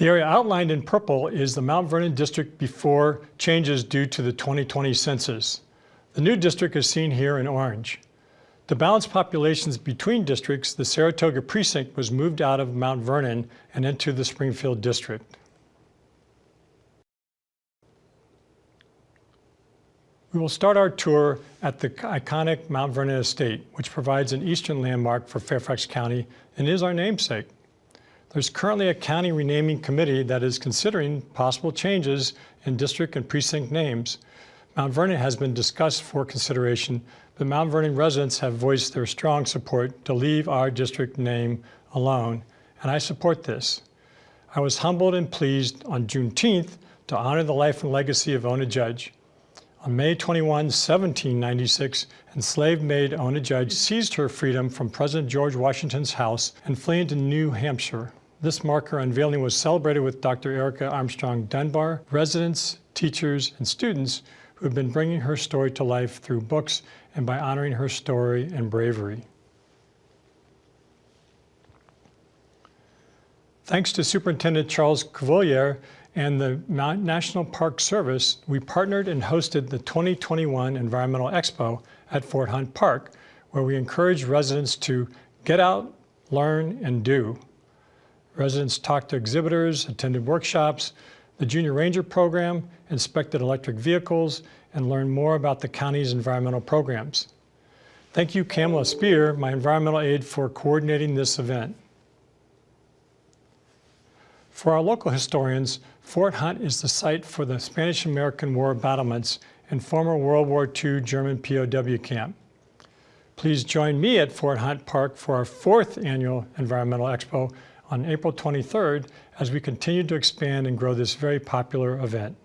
The area outlined in purple is the Mount Vernon District before changes due to the 2020 census. The new district is seen here in orange. To balance populations between districts, the Saratoga precinct was moved out of Mount Vernon and into the Springfield district. We will start our tour at the iconic Mount Vernon Estate, which provides an eastern landmark for Fairfax County and is our namesake. There's currently a county renaming committee that is considering possible changes in district and precinct names. Mount Vernon has been discussed for consideration, but Mount Vernon residents have voiced their strong support to leave our district name alone, and I support this. I was humbled and pleased on Juneteenth to honor the life and legacy of Ona Judge. On May 21, 1796, enslaved maid Ona Judge seized her freedom from President George Washington's house and fled to New Hampshire. This marker unveiling was celebrated with Dr. Erica Armstrong Dunbar, residents, teachers, and students who have been bringing her story to life through books and by honoring her story and bravery. Thanks to Superintendent Charles Cavalier and the National Park Service, we partnered and hosted the 2021 Environmental Expo at Fort Hunt Park, where we encouraged residents to get out, learn, and do. Residents talked to exhibitors, attended workshops, the Junior Ranger program, inspected electric vehicles, and learned more about the county's environmental programs. Thank you, Kamala Spear, my environmental aide, for coordinating this event. For our local historians, Fort Hunt is the site for the Spanish-American War battlements and former World War II German POW camp. Please join me at Fort Hunt Park for our 4th annual Environmental Expo on April 23rd as we continue to expand and grow this very popular event.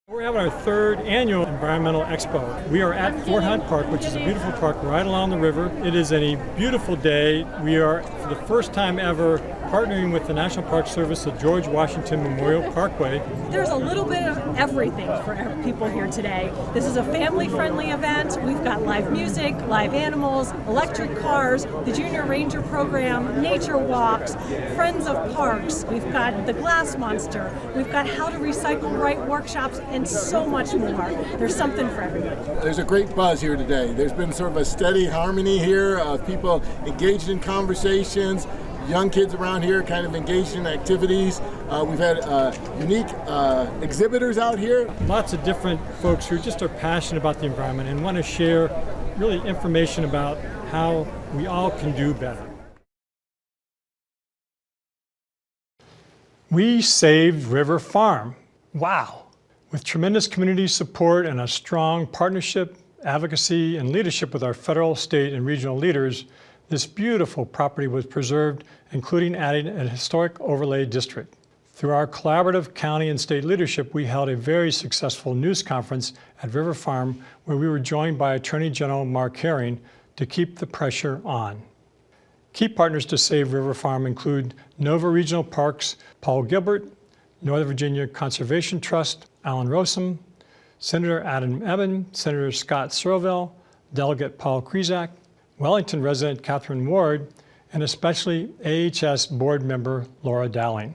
We're having our 3rd annual Environmental Expo. We are at Fort Hunt Park, which is a beautiful park right along the river. It is a beautiful day. We are, for the first time ever, partnering with the National Park Service at George Washington Memorial Parkway. There's a little bit of everything for people here today. This is a family-friendly event. We've got live music, live animals, electric cars, the Junior Ranger program, nature walks, Friends of Parks. We've got the Glass Monster. We've got how to recycle right workshops and so much more. There's something for everybody. There's a great buzz here today. There's been sort of a steady harmony here of people engaged in conversations, young kids around here kind of engaged in activities. We've had unique exhibitors out here. Lots of different folks who just are passionate about the environment and want to share really information about how we all can do better. We saved River Farm. Wow! With tremendous community support and a strong partnership, advocacy, and leadership with our federal, state, and regional leaders, this beautiful property was preserved, including adding a historic overlay district. Through our collaborative county and state leadership, we held a very successful news conference at River Farm where we were joined by Attorney General Mark Herring to keep the pressure on. Key partners to save River Farm include Nova Regional Parks, Paul Gilbert, Northern Virginia Conservation Trust, Alan Rossum, Senator Adam Ebbin, Senator Scott Searville, Delegate Paul Krizak, Wellington resident Catherine Ward, and especially AHS board member Laura Dowling.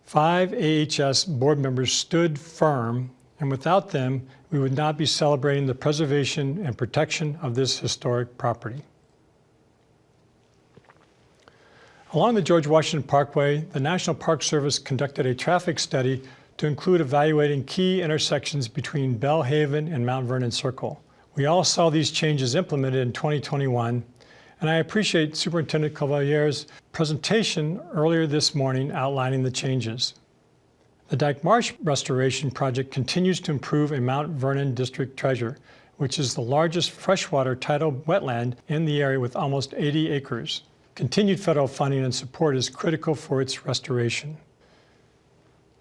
5 AHS board members stood firm, and without them, we would not be celebrating the preservation and protection of this historic property. Along the George Washington Parkway, the National Park Service conducted a traffic study to include evaluating key intersections between Bellhaven and Mount Vernon Circle. We all saw these changes implemented in 2021, and I appreciate Superintendent Cavalier's presentation earlier this morning outlining the changes. The Dyke Marsh Restoration Project continues to improve a Mount Vernon District treasure, which is the largest freshwater tidal wetland in the area with almost 80 acres. Continued federal funding and support is critical for its restoration.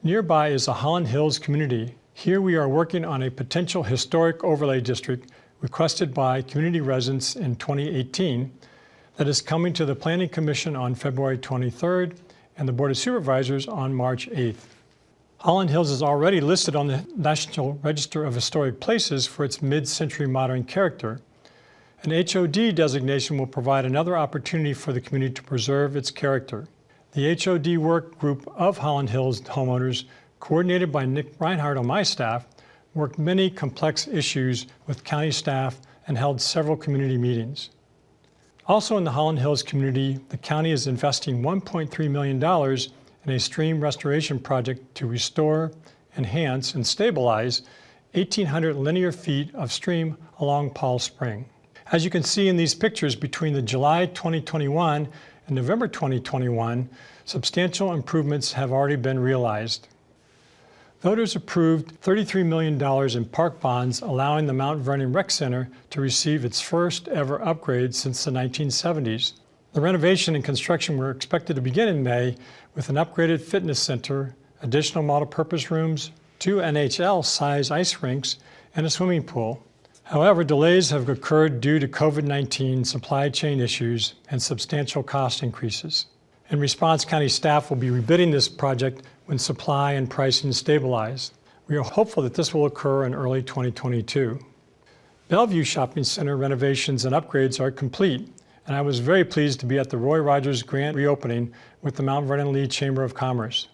Nearby is the Holland Hills community. Here we are working on a potential historic overlay district requested by community residents in 2018 that is coming to the Planning Commission on February 23rd and the Board of Supervisors on March 8th. Holland Hills is already listed on the National Register of Historic Places for its mid-century modern character. An HOD designation will provide another opportunity for the community to preserve its character. The HOD work group of Holland Hills homeowners, coordinated by Nick Reinhardt on my staff, worked many complex issues with county staff and held several community meetings. Also in the Holland Hills community, the county is investing $1.3 million in a stream restoration project to restore, enhance, and stabilize 1,800 linear feet of stream along Paul Spring. As you can see in these pictures, between the July 2021 and November 2021, substantial improvements have already been realized. Voters approved $33 million in park bonds, allowing the Mount Vernon Rec Center to receive its first ever upgrade since the 1970s. The renovation and construction were expected to begin in May with an upgraded fitness center, additional multipurpose rooms, 2 NHL-size ice rinks, and a swimming pool. However, delays have occurred due to COVID-19 supply chain issues and substantial cost increases. In response, county staff will be rebidding this project when supply and pricing stabilize. We are hopeful that this will occur in early 2022. Bellevue Shopping Center renovations and upgrades are complete, and I was very pleased to be at the Roy Rogers Grant reopening with the Mount Vernon Lee Chamber of Commerce.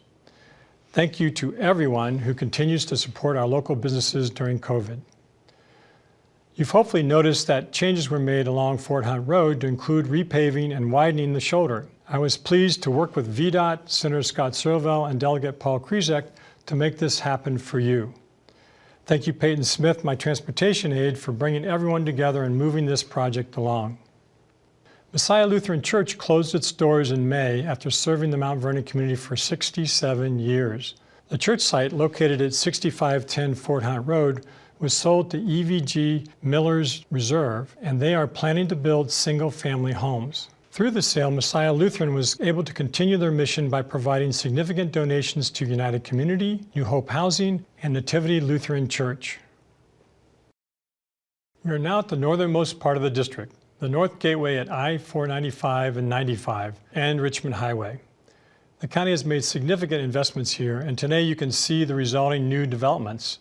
Thank you to everyone who continues to support our local businesses during COVID. You've hopefully noticed that changes were made along Fort Hunt Road to include repaving and widening the shoulder. I was pleased to work with VDOT, Senator Scott Servell, and Delegate Paul Krizek to make this happen for you. Thank you, Peyton Smith, my transportation aide, for bringing everyone together and moving this project along. Messiah Lutheran Church closed its doors in May after serving the Mount Vernon community for 67 years. The church site, located at 6510 Fort Hunt Road, was sold to EVG Miller's Reserve, and they are planning to build single-family homes. Through the sale, Messiah Lutheran was able to continue their mission by providing significant donations to United Community, New Hope Housing, and Nativity Lutheran Church. We are now at the northernmost part of the district, the North Gateway at I-495 and 95, and Richmond Highway. The county has made significant investments here, and today you can see the resulting new developments.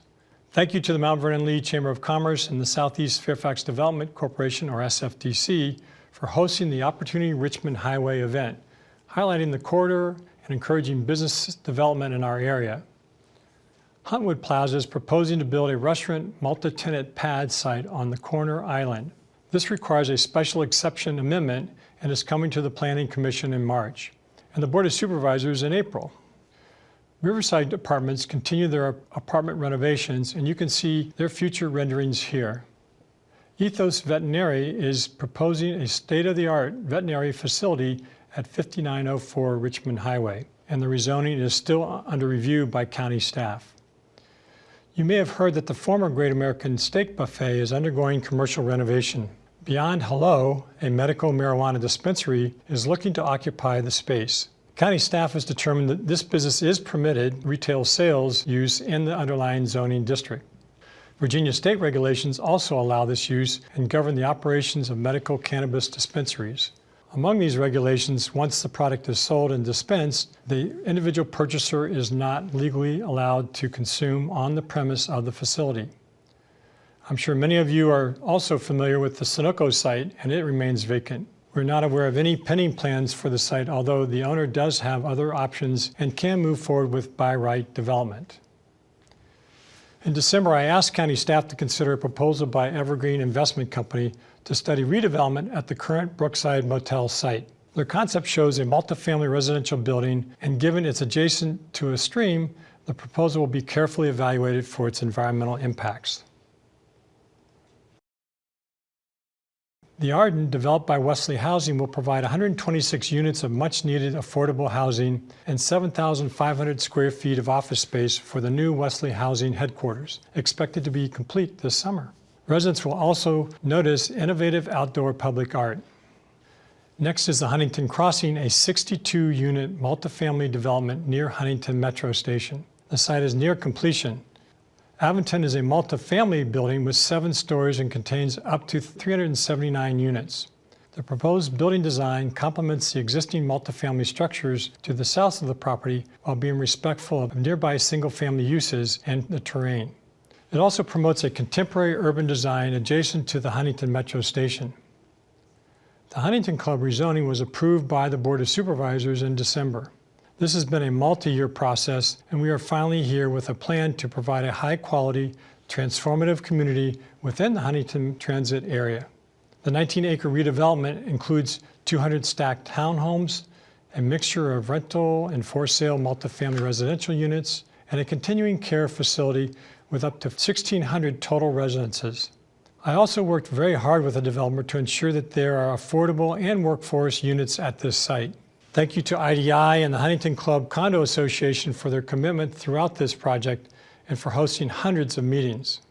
Thank you to the Mount Vernon Lee Chamber of Commerce and the Southeast Fairfax Development Corporation, or SFDC, for hosting the Opportunity Richmond Highway event, highlighting the corridor and encouraging business development in our area. Huntwood Plaza is proposing to build a restaurant multi-tenant pad site on the corner island. This requires a special exception amendment and is coming to the Planning Commission in March, and the Board of Supervisors in April. Riverside Apartments continue their apartment renovations, and you can see their future renderings here. Ethos Veterinary is proposing a state-of-the-art veterinary facility at 5904 Richmond Highway, and the rezoning is still under review by county staff. You may have heard that the former Great American Steak Buffet is undergoing commercial renovation. Beyond Hello, a medical marijuana dispensary, is looking to occupy the space. County staff has determined that this business is permitted retail sales use in the underlying zoning district. Virginia state regulations also allow this use and govern the operations of medical cannabis dispensaries. Among these regulations, once the product is sold and dispensed, the individual purchaser is not legally allowed to consume on the premise of the facility. I'm sure many of you are also familiar with the Sunoco site, and it remains vacant. We're not aware of any pending plans for the site, although the owner does have other options and can move forward with by-right development. In December, I asked county staff to consider a proposal by Evergreen Investment Company to study redevelopment at the current Brookside Motel site. Their concept shows a multifamily residential building, and given it's adjacent to a stream, the proposal will be carefully evaluated for its environmental impacts. The Arden, developed by Wesley Housing, will provide 126 units of much-needed affordable housing and 7,500 square feet of office space for the new Wesley Housing headquarters, expected to be complete this summer. Residents will also notice innovative outdoor public art. Next is the Huntington Crossing, a 62-unit multifamily development near Huntington Metro Station. The site is near completion. Aventon is a multifamily building with 7 stories and contains up to 379 units. The proposed building design complements the existing multifamily structures to the south of the property while being respectful of nearby single-family uses and the terrain. It also promotes a contemporary urban design adjacent to the Huntington Metro Station. The Huntington Club rezoning was approved by the Board of Supervisors in December. This has been a multi-year process, and we are finally here with a plan to provide a high-quality, transformative community within the Huntington Transit area. The 19-acre redevelopment includes 200 stacked townhomes, a mixture of rental and for-sale multifamily residential units, and a continuing care facility with up to 1,600 total residences. I also worked very hard with the developer to ensure that there are affordable and workforce units at this site. Thank you to IDI and the Huntington Club Condo Association for their commitment throughout this project and for hosting hundreds of meetings.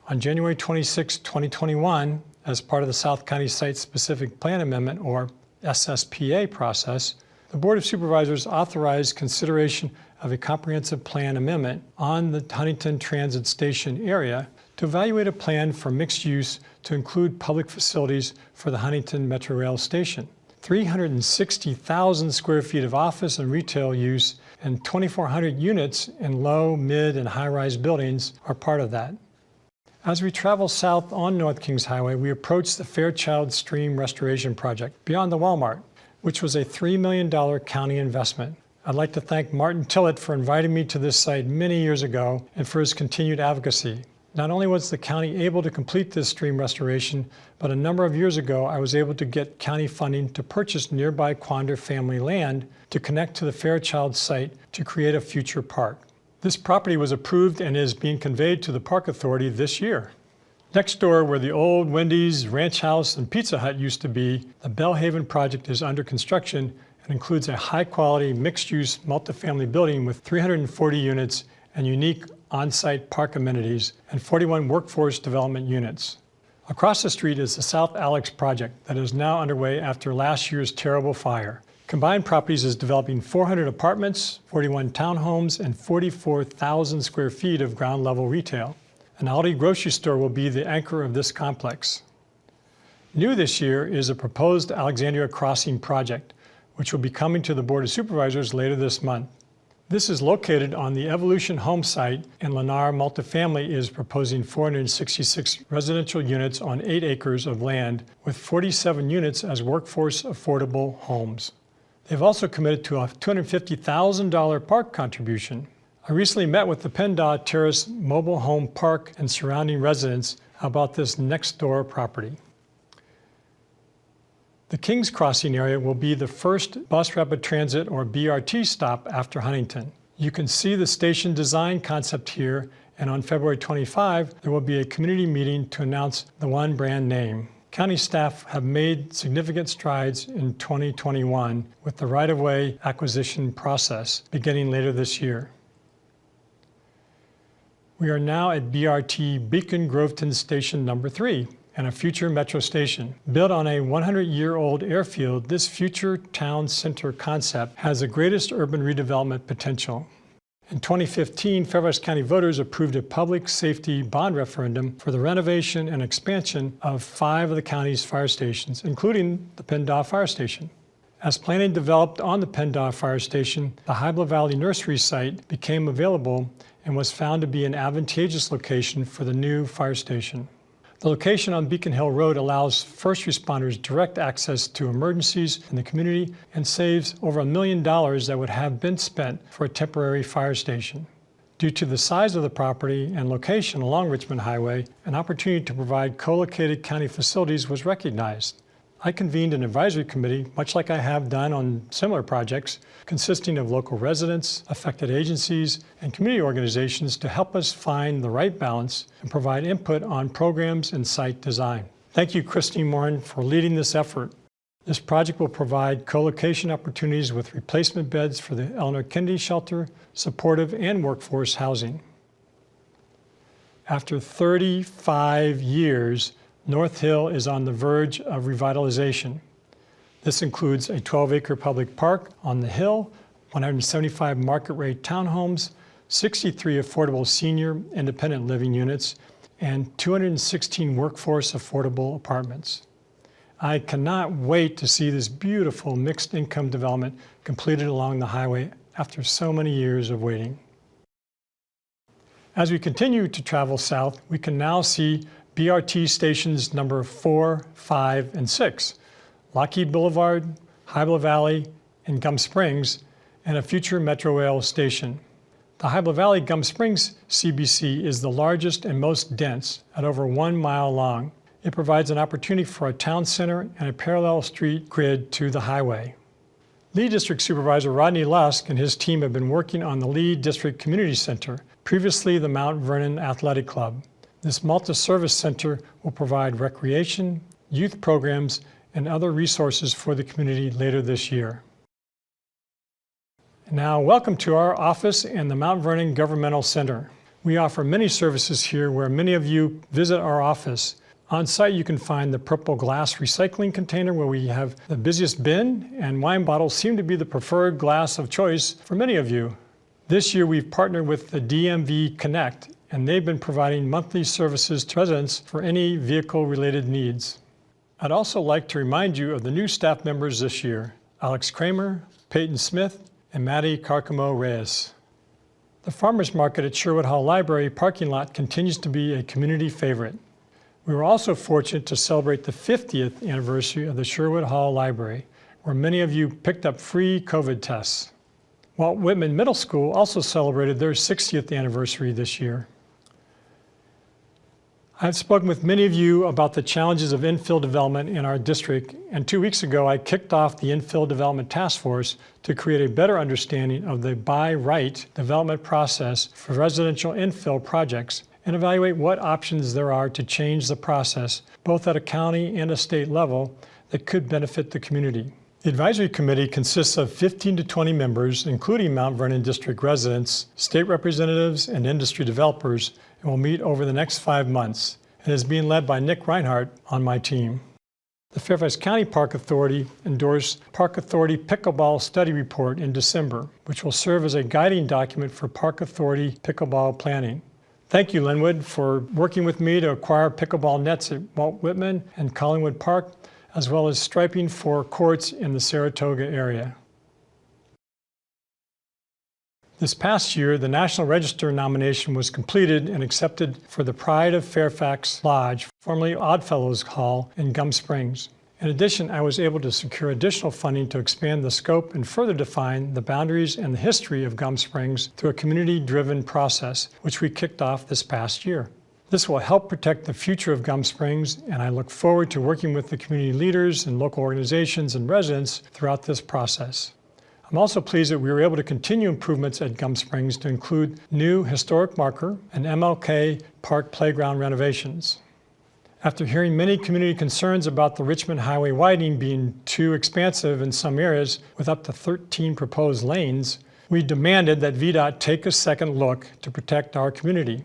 On January 26, 2021, as part of the South County Site-Specific Plan Amendment, or SSPA process, the Board of Supervisors authorized consideration of a comprehensive plan amendment on the Huntington Transit Station area to evaluate a plan for mixed use to include public facilities for the Huntington Metro Rail Station. 360,000 square feet of office and retail use and 2,400 units in low, mid, and high-rise buildings are part of that. As we travel south on North Kings Highway, we approach the Fairchild Stream Restoration Project beyond the Walmart, which was a $3 million county investment. I'd like to thank Martin Tillett for inviting me to this site many years ago and for his continued advocacy. Not only was the county able to complete this stream restoration, but a number of years ago, I was able to get county funding to purchase nearby Quander family land to connect to the Fairchild site to create a future park. This property was approved and is being conveyed to the Park Authority this year. Next door, where the old Wendy's, Ranch House, and Pizza Hut used to be, the Bellhaven project is under construction and includes a high-quality, mixed-use, multifamily building with 340 units and unique on-site park amenities and 41 workforce development units. Across the street is the South Alex project that is now underway after last year's terrible fire. Combined Properties is developing 400 apartments, 41 townhomes, and 44,000 square feet of ground-level retail. An Aldi grocery store will be the anchor of this complex. New this year is a proposed Alexandria Crossing project, which will be coming to the Board of Supervisors later this month. This is located on the Evolution home site, and Lennar Multifamily is proposing 466 residential units on 8 acres of land, with 47 units as workforce affordable homes. They've also committed to a $250,000 park contribution. I recently met with the PennDOT Terrace Mobile Home Park and surrounding residents about this next door property. The Kings Crossing area will be the first bus rapid transit or BRT stop after Huntington. You can see the station design concept here, and on February 25, there will be a community meeting to announce the one brand name. County staff have made significant strides in 2021 with the right-of-way acquisition process beginning later this year. We are now at BRT Beacon Groveton Station number 3. And a future metro station. Built on a 100-year-old airfield, this future town center concept has the greatest urban redevelopment potential. In 2015, Fairfax County voters approved a public safety bond referendum for the renovation and expansion of 5 of the county's fire stations, including the PennDOT Fire Station. As planning developed on the PennDOT Fire Station, the Hybla Valley Nursery site became available and was found to be an advantageous location for the new fire station. The location on Beacon Hill Road allows first responders direct access to emergencies in the community and saves over $1 million that would have been spent for a temporary fire station. Due to the size of the property and location along Richmond Highway, an opportunity to provide co-located county facilities was recognized. I convened an advisory committee, much like I have done on similar projects, consisting of local residents, affected agencies, and community organizations to help us find the right balance and provide input on programs and site design. Thank you, Christine Morin, for leading this effort. This project will provide co-location opportunities with replacement beds for the Eleanor Kennedy Shelter, supportive and workforce housing. After 35 years, North Hill is on the verge of revitalization. This includes a 12-acre public park on the hill, 175 market-rate townhomes, 63 affordable senior independent living units, and 216 workforce affordable apartments. I cannot wait to see this beautiful mixed-income development completed along the highway after so many years of waiting. As we continue to travel south, we can now see BRT stations number 4, 5, and 6, Lockheed Boulevard, Hybla Valley, and Gum Springs, and a future Metro Rail station. The Hybla Valley Gum Springs CBC is the largest and most dense at over 1 mile long. It provides an opportunity for a town center and a parallel street grid to the highway. Lee District Supervisor Rodney Lusk and his team have been working on the Lee District Community Center, previously the Mount Vernon Athletic Club. This multi-service center will provide recreation, youth programs, and other resources for the community later this year. Now, welcome to our office and the Mount Vernon Governmental Center. We offer many services here where many of you visit our office. On site, you can find the purple glass recycling container where we have the busiest bin, and wine bottles seem to be the preferred glass of choice for many of you. This year, we've partnered with the DMV Connect, and they've been providing monthly services to residents for any vehicle-related needs. I'd also like to remind you of the new staff members this year: Alex Kramer, Peyton Smith, and Maddie Carcamo Reyes. The Farmers Market at Sherwood Hall Library parking lot continues to be a community favorite. We were also fortunate to celebrate the 50th anniversary of the Sherwood Hall Library, where many of you picked up free COVID tests. Walt Whitman Middle School also celebrated their 60th anniversary this year. I've spoken with many of you about the challenges of infill development in our district, and 2 weeks ago I kicked off the Infill Development Task Force to create a better understanding of the by-right development process for residential infill projects and evaluate what options there are to change the process, both at a county and a state level, that could benefit the community. The advisory committee consists of 15 to 20 members, including Mount Vernon District residents, state representatives, and industry developers, and will meet over the next 5 months, and is being led by Nick Reinhardt on my team. The Fairfax County Park Authority endorsed Park Authority Pickleball Study Report in December, which will serve as a guiding document for Park Authority pickleball planning. Thank you, Linwood, for working with me to acquire pickleball nets at Walt Whitman and Collingwood Park, as well as striping for courts in the Saratoga area. This past year, the National Register nomination was completed and accepted for the Pride of Fairfax Lodge, formerly Oddfellows Hall in Gum Springs. In addition, I was able to secure additional funding to expand the scope and further define the boundaries and the history of Gum Springs through a community-driven process, which we kicked off this past year. This will help protect the future of Gum Springs, and I look forward to working with the community leaders and local organizations and residents throughout this process. I'm also pleased that we were able to continue improvements at Gum Springs to include new historic marker and MLK Park playground renovations. After hearing many community concerns about the Richmond Highway widening being too expansive in some areas with up to 13 proposed lanes, we demanded that VDOT take a second look to protect our community.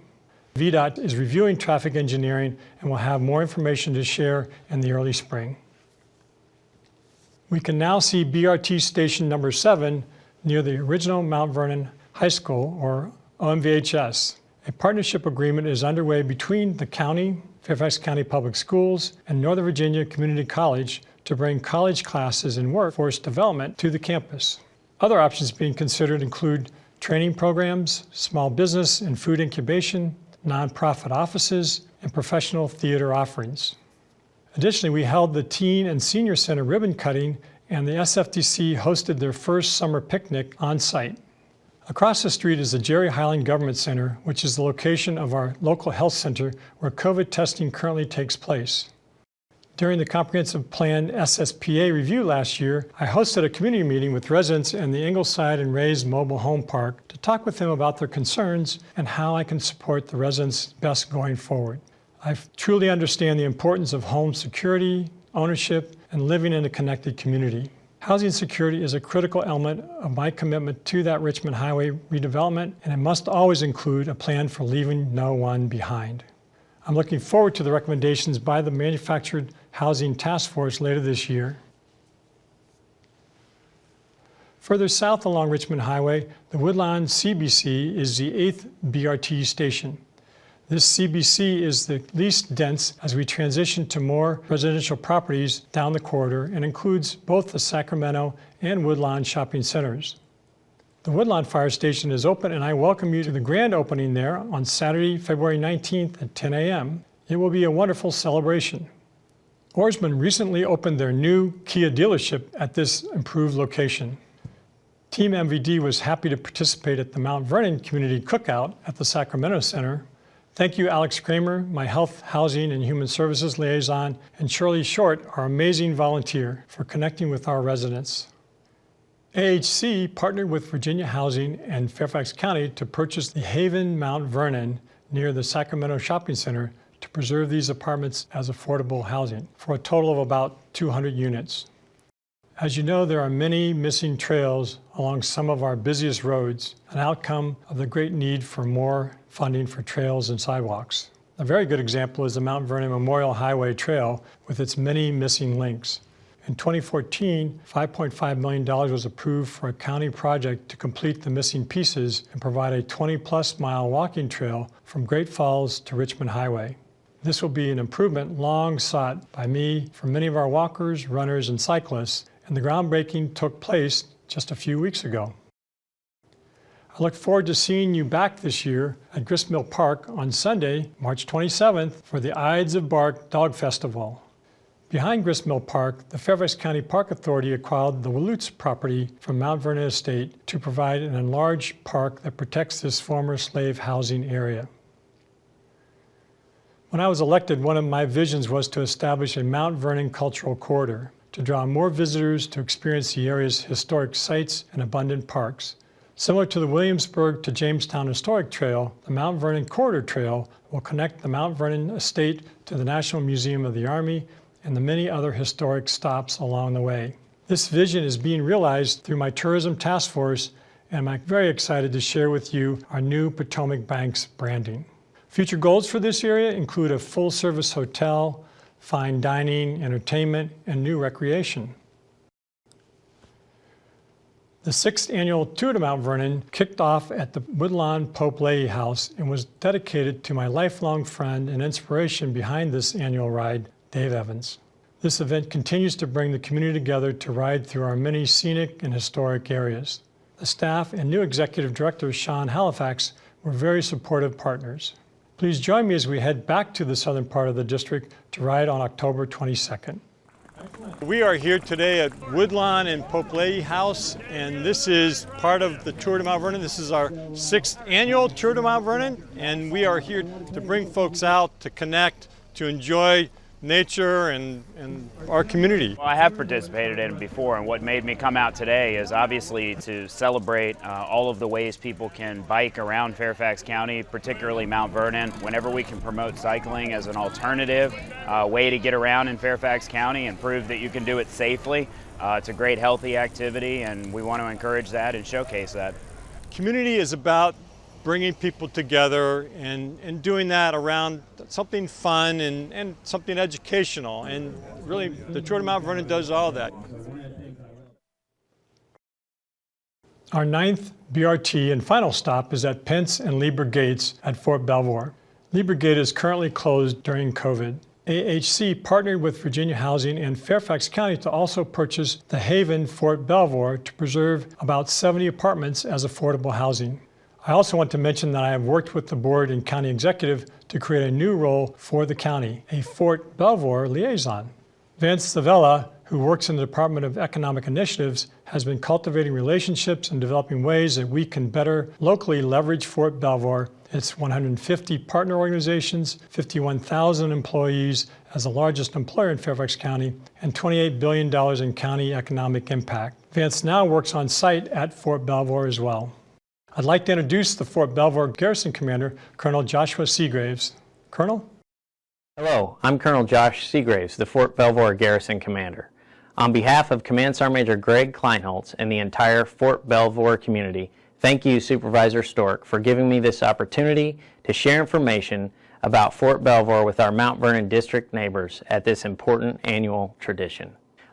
VDOT is reviewing traffic engineering and will have more information to share in the early spring. We can now see BRT station number 7 near the original Mount Vernon High School, or OMVHS. A partnership agreement is underway between the county, Fairfax County Public Schools, and Northern Virginia Community College to bring college classes and workforce development to the campus. Other options being considered include training programs, small business and food incubation, nonprofit offices, and professional theater offerings. Additionally, we held the Teen and Senior Center ribbon cutting, and the SFDC hosted their first summer picnic on site. Across the street is the Jerry Highland Government Center, which is the location of our local health center where COVID testing currently takes place. During the Comprehensive Plan SSPA review last year, I hosted a community meeting with residents in the Ingleside and Rays Mobile Home Park to talk with them about their concerns and how I can support the residents best going forward. I truly understand the importance of home security, ownership, and living in a connected community. Housing security is a critical element of my commitment to that Richmond Highway redevelopment, and it must always include a plan for leaving no one behind. I'm looking forward to the recommendations by the Manufactured Housing Task Force later this year. Further south along Richmond Highway, the Woodlawn CBC is the 8th BRT station. This CBC is the least dense as we transition to more residential properties down the corridor and includes both the Sacramento and Woodlawn shopping centers. The Woodlawn Fire Station is open, and I welcome you to the grand opening there on Saturday, February 19th at 10 a.m. It will be a wonderful celebration. Oarsman recently opened their new Kia dealership at this improved location. Team MVD was happy to participate at the Mount Vernon Community Cookout at the Sacramento Center. Thank you, Alex Kramer, my Health, Housing, and Human Services liaison, and Shirley Short, our amazing volunteer, for connecting with our residents. AHC partnered with Virginia Housing and Fairfax County to purchase the Haven Mount Vernon near the Sacramento Shopping Center to preserve these apartments as affordable housing for a total of about 200 units. As you know, there are many missing trails along some of our busiest roads, an outcome of the great need for more funding for trails and sidewalks. A very good example is the Mount Vernon Memorial Highway Trail with its many missing links. In 2014, $5.5 million was approved for a county project to complete the missing pieces and provide a 20-plus mile walking trail from Great Falls to Richmond Highway. This will be an improvement long sought by me for many of our walkers, runners, and cyclists, and the groundbreaking took place just a few weeks ago. I look forward to seeing you back this year at Gristmill Park on Sunday, March 27th for the Ides of Bark Dog Festival. Behind Gristmill Park, the Fairfax County Park Authority acquired the Walutz property from Mount Vernon Estate to provide an enlarged park that protects this former slave housing area. When I was elected, one of my visions was to establish a Mount Vernon cultural corridor to draw more visitors to experience the area's historic sites and abundant parks. Similar to the Williamsburg to Jamestown Historic Trail, the Mount Vernon Corridor Trail will connect the Mount Vernon Estate to the National Museum of the Army and the many other historic stops along the way. This vision is being realized through my tourism task force, and I'm very excited to share with you our new Potomac Banks branding. Future goals for this area include a full-service hotel, fine dining, entertainment, and new recreation. The 6th annual Tour de Mount Vernon kicked off at the Woodlawn Pope Leahy House and was dedicated to my lifelong friend and inspiration behind this annual ride, Dave Evans. This event continues to bring the community together to ride through our many scenic and historic areas. The staff and new executive director, Sean Halifax, were very supportive partners. Please join me as we head back to the southern part of the district to ride on October 22nd. We are here today at Woodlawn and Pope Leahy House, and this is part of the Tour de Mount Vernon. This is our 6th annual Tour de Mount Vernon, and we are here to bring folks out to connect, to enjoy nature and our community. Well, I have participated in it before, and what made me come out today is obviously to celebrate all of the ways people can bike around Fairfax County, particularly Mount Vernon. Whenever we can promote cycling as an alternative way to get around in Fairfax County and prove that you can do it safely, it's a great healthy activity, and we want to encourage that and showcase that. Community is about bringing people together and doing that around something fun and something educational. And really, the Tour de Mount Vernon does all that. Our 9th BRT and final stop is at Pence and Lieber Gates at Fort Belvoir. Lieber Gate is currently closed during COVID. AHC partnered with Virginia Housing and Fairfax County to also purchase the Haven Fort Belvoir to preserve about 70 apartments as affordable housing. I also want to mention that I have worked with the board and county executive to create a new role for the county, a Fort Belvoir liaison. Vance Savella, who works in the Department of Economic Initiatives, has been cultivating relationships and developing ways that we can better locally leverage Fort Belvoir, its 150 partner organizations, 51,000 employees as the largest employer in Fairfax County, and $28 billion in county economic impact. Vance now works on site at Fort Belvoir as well. I'd like to introduce the Fort Belvoir Garrison Commander, Colonel Joshua Seagraves. Colonel? Hello, I'm Colonel Josh Seagraves, the Fort Belvoir Garrison Commander. On behalf of Command Sergeant Major Greg Kleinholtz and the entire Fort Belvoir community, thank you, Supervisor Storck, for giving me this opportunity to share information about Fort Belvoir with our Mount Vernon District neighbors at this important annual tradition.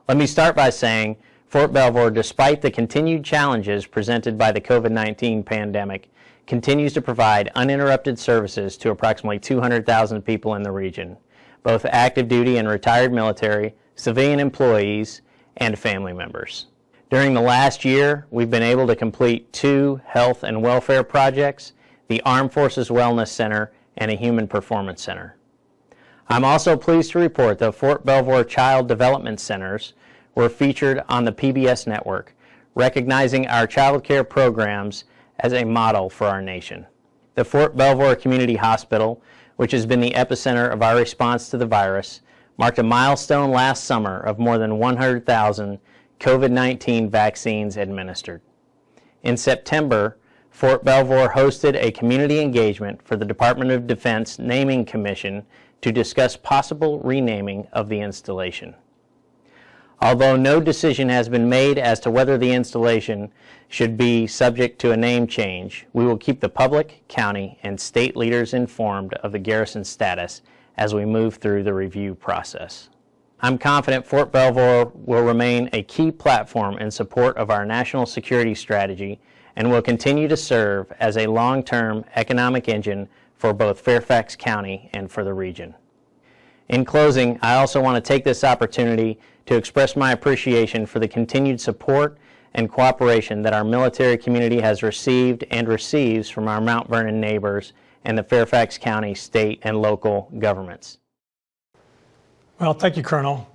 Let me start by saying Fort Belvoir, despite the continued challenges presented by the COVID-19 pandemic, continues to provide uninterrupted services to approximately 200,000 people in the region, both active duty and retired military, civilian employees, and family members. During the last year, we've been able to complete 2 health and welfare projects, the Armed Forces Wellness Center, and a Human Performance Center. I'm also pleased to report that Fort Belvoir Child Development Centers were featured on the PBS network, recognizing our child care programs as a model for our nation. The Fort Belvoir Community Hospital, which has been the epicenter of our response to the virus, marked a milestone last summer of more than 100,000 COVID-19 vaccines administered. In September, Fort Belvoir hosted a community engagement for the Department of Defense Naming Commission to discuss possible renaming of the installation. Although no decision has been made as to whether the installation should be subject to a name change, we will keep the public, county, and state leaders informed of the garrison status as we move through the review process. I'm confident Fort Belvoir will remain a key platform in support of our national security strategy and will continue to serve as a long-term economic engine for both Fairfax County and for the region. In closing, I also want to take this opportunity to express my appreciation for the continued support and cooperation that our military community has received and receives from our Mount Vernon neighbors and the Fairfax County state and local governments. Well, thank you, Colonel.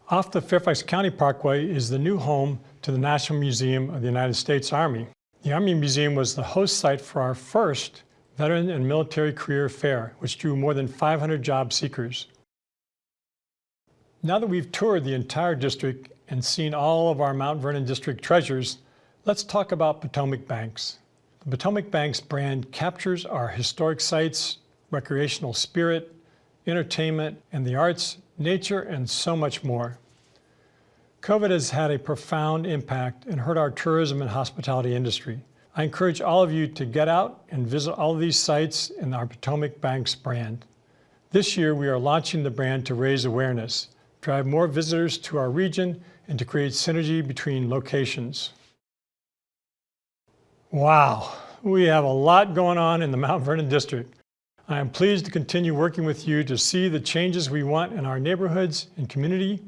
Off the Fairfax County Parkway is the new home to the National Museum of the United States Army. The Army Museum was the host site for our first Veteran and Military Career Fair, which drew more than 500 job seekers. Now that we've toured the entire district and seen all of our Mount Vernon District treasures, let's talk about Potomac Banks. The Potomac Banks brand captures our historic sites, recreational spirit, entertainment, and the arts, nature, and so much more. COVID has had a profound impact and hurt our tourism and hospitality industry. I encourage all of you to get out and visit all of these sites in our Potomac Banks brand. This year, we are launching the brand to raise awareness, drive more visitors to our region, and to create synergy between locations. Wow, we have a lot going on in the Mount Vernon District. I am pleased to continue working with you to see the changes we want in our neighborhoods and community.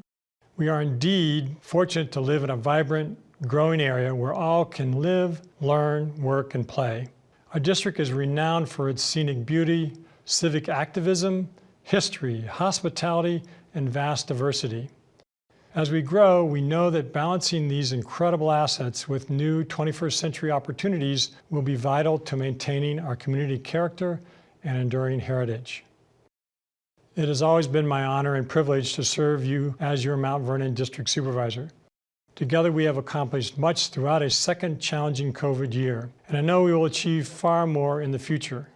We are indeed fortunate to live in a vibrant, growing area where all can live, learn, work, and play. Our district is renowned for its scenic beauty, civic activism, history, hospitality, and vast diversity. As we grow, we know that balancing these incredible assets with new 21st century opportunities will be vital to maintaining our community character and enduring heritage. It has always been my honor and privilege to serve you as your Mount Vernon District Supervisor. Together we have accomplished much throughout a second challenging COVID year, and I know we will achieve far more in the future.